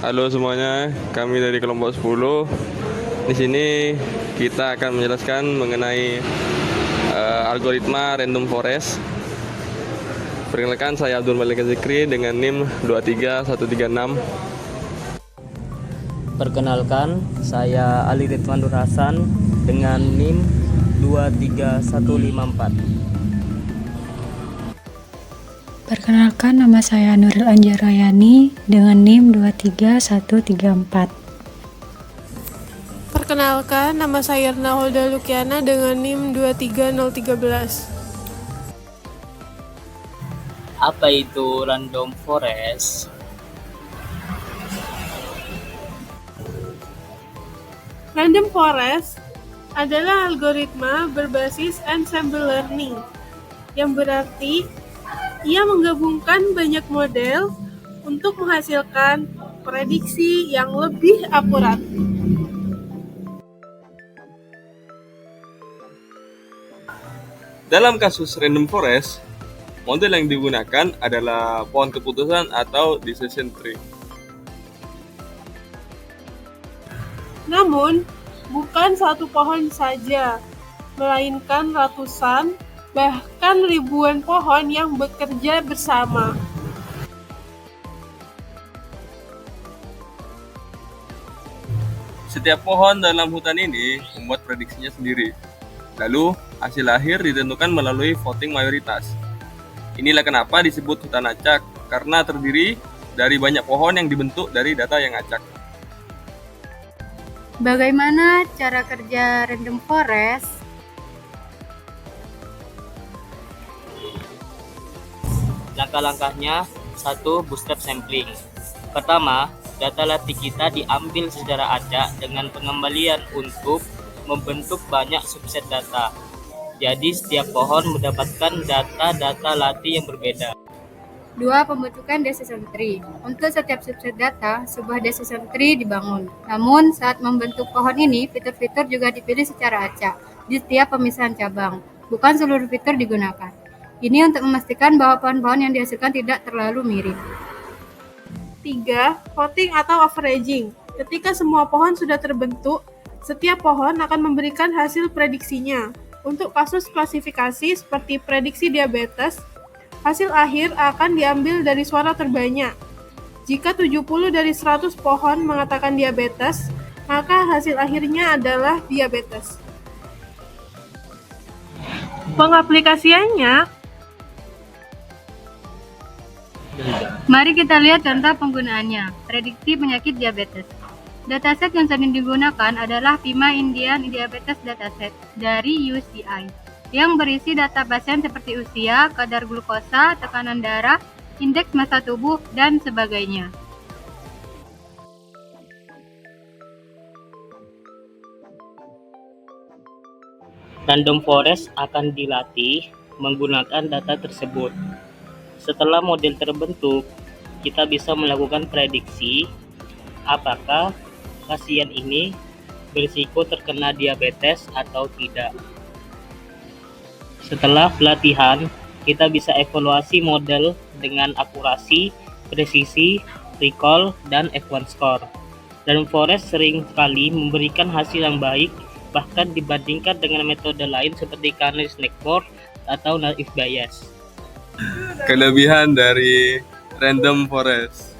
Halo semuanya, kami dari kelompok 10. Di sini kita akan menjelaskan mengenai algoritma random forest. Perkenalkan, saya Abdul Malik Zikri dengan NIM 23136. Perkenalkan, saya Ali Ridwan Nur Hasan dengan NIM 23154. Perkenalkan, nama saya Nuril Anjarayani dengan NIM 23134. Perkenalkan, nama saya Erna Holda Lukiana dengan NIM 23013. Apa itu random forest? Random forest adalah algoritma berbasis ensemble learning, yang berarti ia menggabungkan banyak model untuk menghasilkan prediksi yang lebih akurat. Dalam kasus random forest, model yang digunakan adalah pohon keputusan atau decision tree. Namun, bukan satu pohon saja, melainkan ratusan, bahkan ribuan pohon yang bekerja bersama. Setiap pohon dalam hutan ini membuat prediksinya sendiri. Lalu, hasil akhir ditentukan melalui voting mayoritas. Inilah kenapa disebut hutan acak, karena terdiri dari banyak pohon yang dibentuk dari data yang acak. Bagaimana cara kerja random forest? Langkah-langkahnya, 1. Bootstrap sampling. Pertama, data latih kita diambil secara acak dengan pengembalian untuk membentuk banyak subset data. Jadi setiap pohon mendapatkan data-data latih yang berbeda. 2. Pembentukan decision tree. Untuk setiap subset data, sebuah decision tree dibangun. Namun, saat membentuk pohon ini, fitur-fitur juga dipilih secara acak di setiap pemisahan cabang. Bukan seluruh fitur digunakan. Ini untuk memastikan bahwa pohon-pohon yang dihasilkan tidak terlalu mirip. 3. Voting atau averaging. Ketika semua pohon sudah terbentuk, setiap pohon akan memberikan hasil prediksinya. Untuk kasus klasifikasi seperti prediksi diabetes, hasil akhir akan diambil dari suara terbanyak. Jika 70 dari 100 pohon mengatakan diabetes, maka hasil akhirnya adalah diabetes. Pengaplikasiannya, Mari kita lihat contoh penggunaannya. Prediksi penyakit diabetes. Dataset yang sering digunakan adalah PIMA Indian Diabetes Dataset dari UCI, yang berisi data pasien seperti usia, kadar glukosa, tekanan darah, indeks massa tubuh, dan sebagainya. Random forest akan dilatih menggunakan data tersebut. Setelah model terbentuk, kita bisa melakukan prediksi apakah pasien ini berisiko terkena diabetes atau tidak. Setelah pelatihan, kita bisa evaluasi model dengan akurasi, presisi, recall, dan F1 score. Random forest sering kali memberikan hasil yang baik bahkan dibandingkan dengan metode lain seperti Carney snake board atau naive Bayes. Kelebihan dari random forest.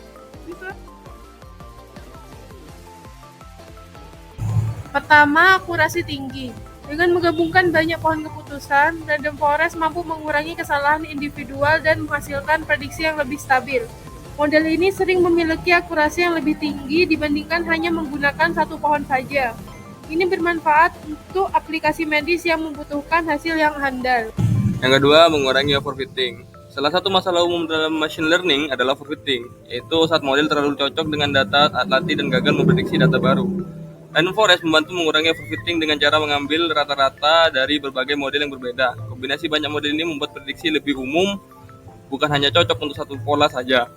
pertama, akurasi tinggi. Dengan menggabungkan banyak pohon keputusan, random forest mampu mengurangi kesalahan individual dan menghasilkan prediksi yang lebih stabil. Model ini sering memiliki akurasi yang lebih tinggi dibandingkan hanya menggunakan satu pohon saja. Ini bermanfaat untuk aplikasi medis yang membutuhkan hasil yang handal. Yang kedua, mengurangi overfitting. Salah satu masalah umum dalam machine learning adalah overfitting, yaitu saat model terlalu cocok dengan data latih dan gagal memprediksi data baru. Random forest membantu mengurangi overfitting dengan cara mengambil rata-rata dari berbagai model yang berbeda. Kombinasi banyak model ini membuat prediksi lebih umum, bukan hanya cocok untuk satu pola saja.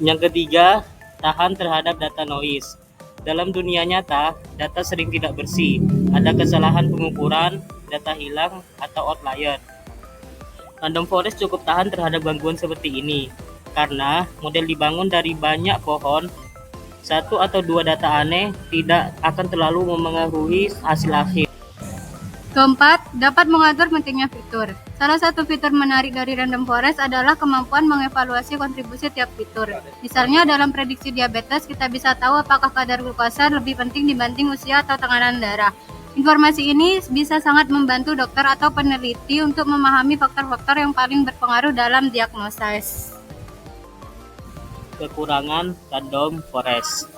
Yang ketiga, tahan terhadap data noise. Dalam dunia nyata, data sering tidak bersih, ada kesalahan pengukuran, data hilang, atau outlier. Random forest cukup tahan terhadap gangguan seperti ini, karena model dibangun dari banyak pohon. Satu atau dua data aneh tidak akan terlalu memengaruhi hasil akhir. Keempat, dapat mengatur pentingnya fitur. Salah satu fitur menarik dari random forest adalah kemampuan mengevaluasi kontribusi tiap fitur. Misalnya dalam prediksi diabetes, kita bisa tahu apakah kadar glukosa lebih penting dibanding usia atau tekanan darah. Informasi ini bisa sangat membantu dokter atau peneliti untuk memahami faktor-faktor yang paling berpengaruh dalam diagnosis. Kekurangan random forest.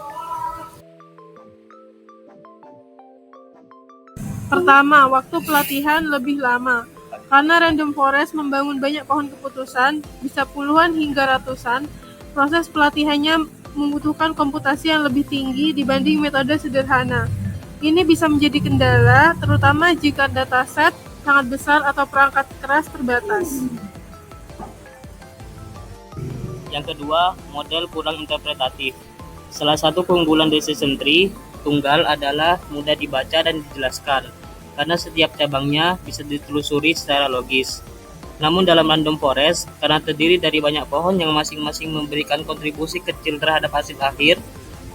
Pertama, waktu pelatihan lebih lama. Karena random forest membangun banyak pohon keputusan, bisa puluhan hingga ratusan, proses pelatihannya membutuhkan komputasi yang lebih tinggi dibanding metode sederhana. Ini bisa menjadi kendala, terutama jika dataset sangat besar atau perangkat keras terbatas. Yang kedua, model kurang interpretatif. Salah satu keunggulan decision tree tunggal adalah mudah dibaca dan dijelaskan, karena setiap cabangnya bisa ditelusuri secara logis. Namun dalam random forest, karena terdiri dari banyak pohon yang masing-masing memberikan kontribusi kecil terhadap hasil akhir,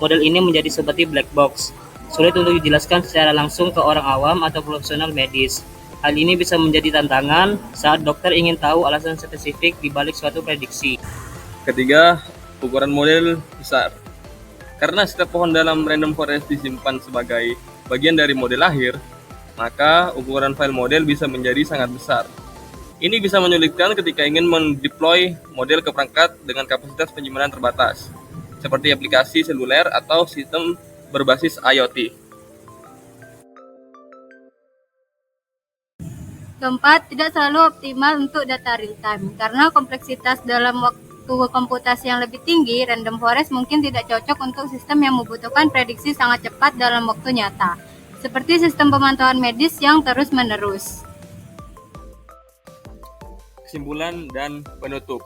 model ini menjadi seperti black box, sulit untuk dijelaskan secara langsung ke orang awam atau profesional medis. Hal ini bisa menjadi tantangan saat dokter ingin tahu alasan spesifik di balik suatu prediksi. Ketiga, ukuran model besar. Karena setiap pohon dalam random forest disimpan sebagai bagian dari model akhir, maka ukuran file model bisa menjadi sangat besar. Ini bisa menyulitkan ketika ingin mendeploy model ke perangkat dengan kapasitas penyimpanan terbatas, seperti aplikasi seluler atau sistem berbasis IoT. Keempat, tidak selalu optimal untuk data real-time. Karena kompleksitas dalam waktu komputasi yang lebih tinggi, random forest mungkin tidak cocok untuk sistem yang membutuhkan prediksi sangat cepat dalam waktu nyata, seperti sistem pemantauan medis yang terus-menerus. Kesimpulan dan penutup.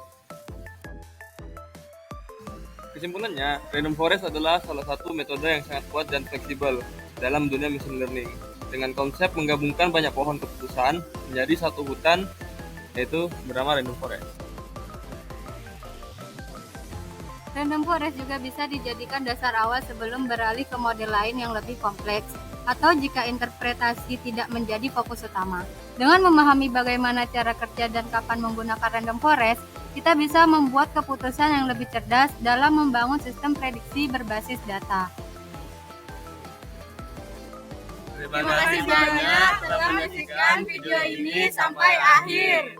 Kesimpulannya, random forest adalah salah satu metode yang sangat kuat dan fleksibel dalam dunia machine learning, dengan konsep menggabungkan banyak pohon keputusan menjadi satu hutan, yaitu bernama random forest. Random forest juga bisa dijadikan dasar awal sebelum beralih ke model lain yang lebih kompleks, atau jika interpretasi tidak menjadi fokus utama. Dengan memahami bagaimana cara kerja dan kapan menggunakan random forest, kita bisa membuat keputusan yang lebih cerdas dalam membangun sistem prediksi berbasis data. Terima kasih banyak telah menyaksikan video ini sampai akhir.